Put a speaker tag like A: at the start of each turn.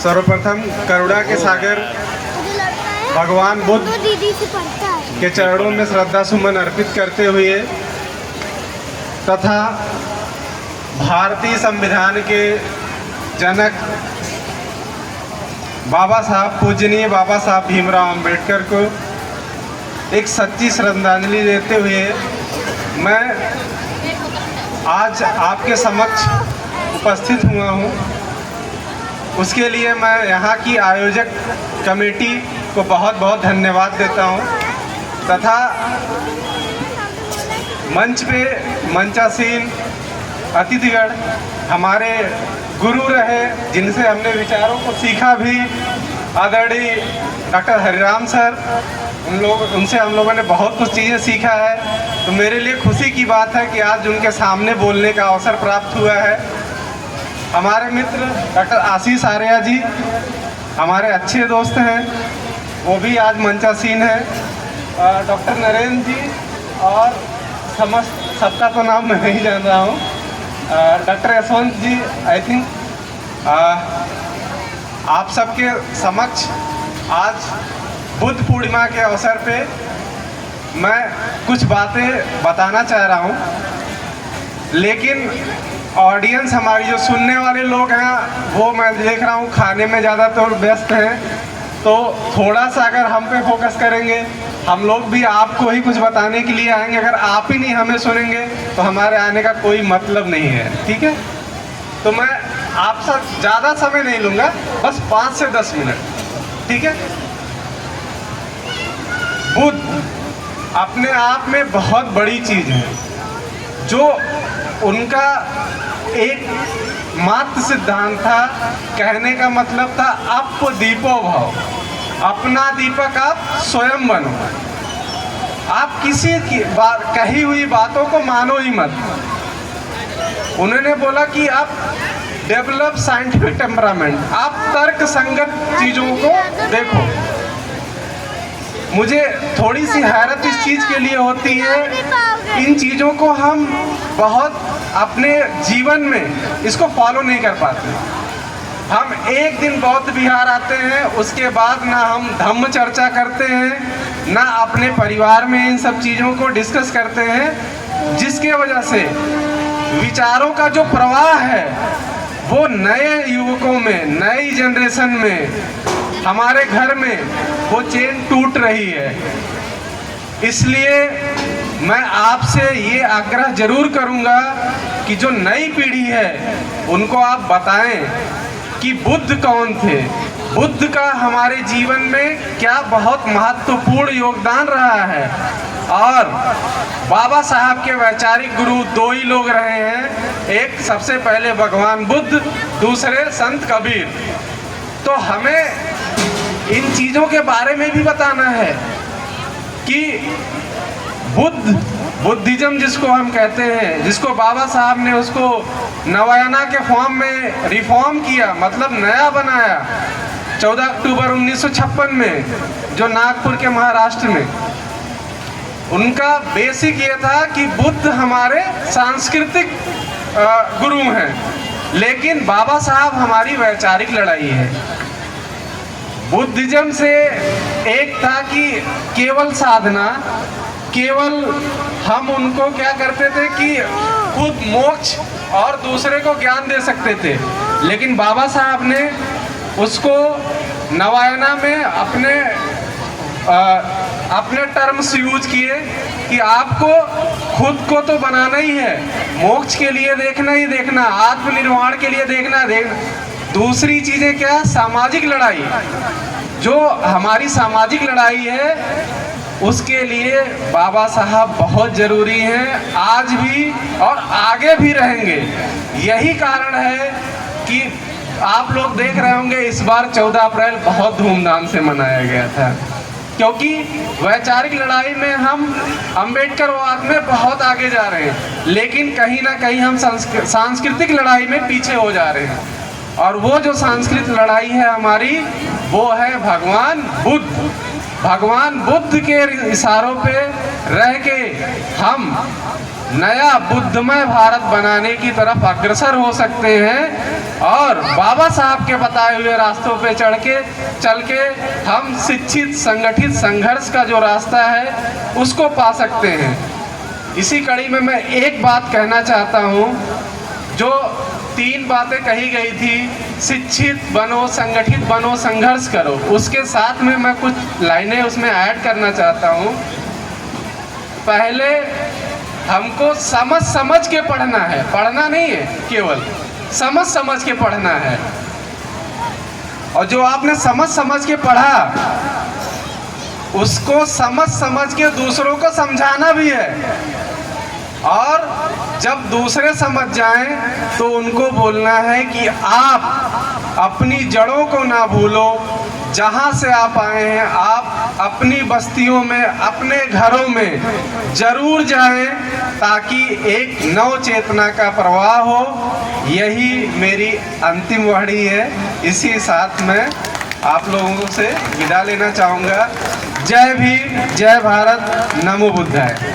A: सर्वप्रथम करुणा के सागर भगवान बुद्ध के चरणों में श्रद्धा सुमन अर्पित करते हुए तथा भारतीय संविधान के जनक बाबा साहब पूजनीय बाबा साहब भीमराव अंबेडकर को एक सच्ची श्रद्धांजलि देते हुए मैं आज आपके समक्ष उपस्थित हुआ हूँ। उसके लिए मैं यहाँ की आयोजक कमेटी को बहुत बहुत धन्यवाद देता हूँ तथा मंच पे मंचासीन अतिथिगण हमारे गुरु रहे जिनसे हमने विचारों को सीखा भी, आदरणीय डॉक्टर हरिराम सर, उनसे हम लोगों ने बहुत कुछ चीज़ें सीखा है। तो मेरे लिए खुशी की बात है कि आज उनके सामने बोलने का अवसर प्राप्त हुआ है। हमारे मित्र डॉक्टर आशीष आर्या जी हमारे अच्छे दोस्त हैं, वो भी आज मंचासीन हैं। डॉक्टर नरेंद्र जी और समस्त सबका तो नाम मैं नहीं जान रहा हूँ। Doctor Yashwant ji, I think आप सबके समक्ष आज बुद्ध पूर्णिमा के अवसर पे मैं कुछ बातें बताना चाह रहा हूँ, लेकिन ऑडियंस हमारी जो सुनने वाले लोग हैं वो मैं देख रहा हूँ खाने में ज़्यादातर व्यस्त हैं, तो थोड़ा सा अगर हम पे फोकस करेंगे, हम लोग भी आपको ही कुछ बताने के लिए आएंगे। अगर आप ही नहीं हमें सुनेंगे तो हमारे आने का कोई मतलब नहीं है, ठीक है। तो मैं आपसे ज़्यादा समय नहीं लूँगा, बस 5 से 10 मिनट, ठीक है। बुद्ध अपने आप में बहुत बड़ी चीज़ है। जो उनका एक मात्र सिद्धांत था, कहने का मतलब था अप दीपो भव, अपना दीपक आप स्वयं बनो। आप किसी की कही हुई बातों को मानो ही मत। उन्होंने बोला कि आप डेवलप साइंटिफिक टेम्परामेंट, आप तर्क संगत चीज़ों को देखो। मुझे थोड़ी सी हैरत इस चीज़ के लिए होती है, इन चीज़ों को हम बहुत अपने जीवन में इसको फॉलो नहीं कर पाते। हम एक दिन बौद्ध विहार आते हैं, उसके बाद ना हम धम्म चर्चा करते हैं, ना अपने परिवार में इन सब चीज़ों को डिस्कस करते हैं, जिसके वजह से विचारों का जो प्रवाह है वो नए युवकों में, नई जनरेशन में, हमारे घर में वो चेन टूट रही है। इसलिए मैं आपसे ये आग्रह जरूर करूंगा कि जो नई पीढ़ी है उनको आप बताएं कि बुद्ध कौन थे, बुद्ध का हमारे जीवन में क्या बहुत महत्वपूर्ण योगदान रहा है। और बाबा साहब के वैचारिक गुरु 2 ही लोग रहे हैं, एक सबसे पहले भगवान बुद्ध, दूसरे संत कबीर। तो हमें इन चीज़ों के बारे में भी बताना है कि बुद्धिज्म जिसको हम कहते हैं, जिसको बाबा साहब ने उसको नवायना के फॉर्म में रिफॉर्म किया, मतलब नया बनाया 14 अक्टूबर 1956 में, जो नागपुर के महाराष्ट्र में। उनका बेसिक ये था कि बुद्ध हमारे सांस्कृतिक गुरु हैं, लेकिन बाबा साहब हमारी वैचारिक लड़ाई है। बुद्धिज्म से एक था कि केवल साधना, केवल हम उनको क्या करते थे कि खुद मोक्ष और दूसरे को ज्ञान दे सकते थे, लेकिन बाबा साहब ने उसको नवायना में अपने टर्म्स यूज किए कि आपको खुद को तो बनाना ही है, मोक्ष के लिए देखना ही देखना, आत्मनिर्वाण के लिए देखना। दूसरी चीज़ें क्या, सामाजिक लड़ाई, जो हमारी सामाजिक लड़ाई है उसके लिए बाबा साहब बहुत ज़रूरी हैं, आज भी और आगे भी रहेंगे। यही कारण है कि आप लोग देख रहे होंगे इस बार 14 अप्रैल बहुत धूमधाम से मनाया गया था, क्योंकि वैचारिक लड़ाई में हम अम्बेडकरवाद में बहुत आगे जा रहे हैं, लेकिन कहीं ना कहीं हम सांस्कृतिक लड़ाई में पीछे हो जा रहे हैं। और वो जो सांस्कृतिक लड़ाई है हमारी, वो है भगवान बुद्ध। भगवान बुद्ध के इशारों पे रह के हम नया बुद्धमय भारत बनाने की तरफ अग्रसर हो सकते हैं और बाबा साहब के बताए हुए रास्तों पे चल के हम शिक्षित संगठित संघर्ष का जो रास्ता है उसको पा सकते हैं। इसी कड़ी में मैं एक बात कहना चाहता हूँ, जो 3 बातें कही गई थी, शिक्षित बनो, संगठित बनो, संघर्ष करो, उसके साथ में मैं कुछ लाइनें उसमें ऐड करना चाहता हूँ। पहले हमको समझ के पढ़ना है, पढ़ना नहीं है, केवल समझ के पढ़ना है। और जो आपने समझ के पढ़ा उसको समझ के दूसरों को समझाना भी है। और जब दूसरे समझ जाएं तो उनको बोलना है कि आप अपनी जड़ों को ना भूलो, जहाँ से आप आए हैं आप अपनी बस्तियों में, अपने घरों में जरूर जाएं, ताकि एक नव चेतना का प्रवाह हो। यही मेरी अंतिम वाणी है। इसी साथ मैं आप लोगों से विदा लेना चाहूँगा। जय भीम, जय भारत, नमो बुद्धाय।